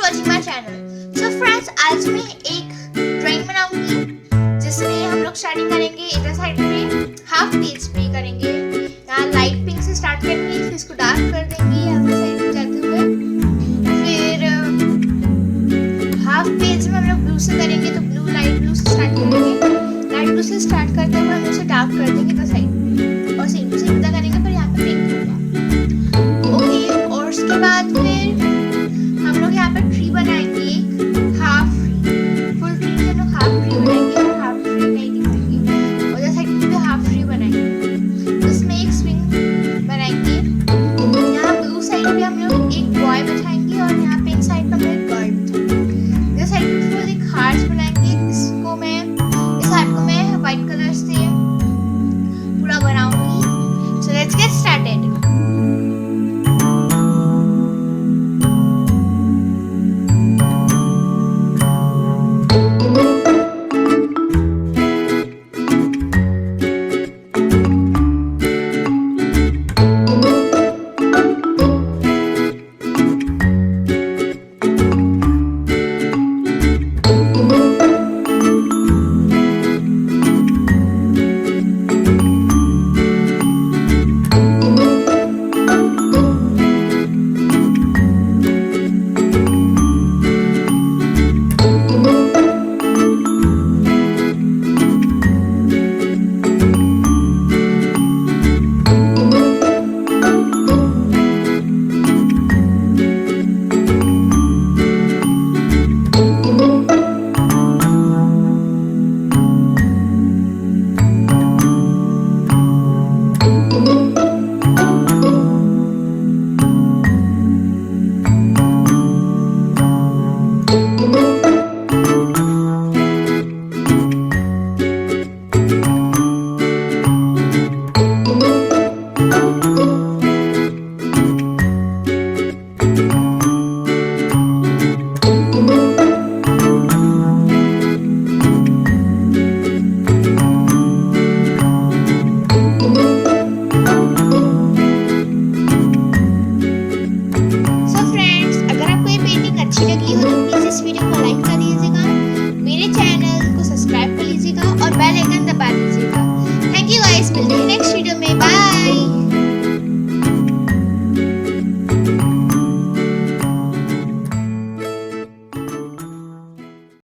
Watching my channel. So friends, आज मैं एक ड्राइंग बनाऊंगी जिसमें हम लोग स्टार्टिंग करेंगे इधर साइड पे हाफ पेज पे करेंगे। यहाँ लाइट पिंक से स्टार्ट करेंगे, फिर इसको डार्क कर देंगे यहाँ साइड पे जाते हुए। फिर हाफ पेज में हम लोग ब्लू से करेंगे, तो ब्लू लाइट ब्लू से स्टार्ट करेंगे। लाइट ब्लू से स्टार्ट करते हुए हम उसे डार्क कर देंगे इधर साइड पे, और सेम इधर करेंगे पर यहाँ पे पिंक होगा। ओके, और उसके बाद फिर हम लोग यहाँ पे ट्री बनाएंगे, एक हाफ ट्री। फुल ट्री से हम लोग हाफ ट्री बनाएंगे, और हाफ ट्री नहीं दिखाएंगे, और इधर साइड पे हाफ ट्री बनाएंगे। उसमें एक स्विंग बनाएंगे। यहाँ ब्लू साइड पे हम लोग एक बॉय बैठाएंगे, और यहाँ पे एक साइड पे हम लोग एक गर्ल बैठाएंगे। इधर साइड पे फुल एक हार्ट बनाएंगे। इस हार्ट को मैं व्हाइट कलर से पूरा बनाऊंगी। So let's get started.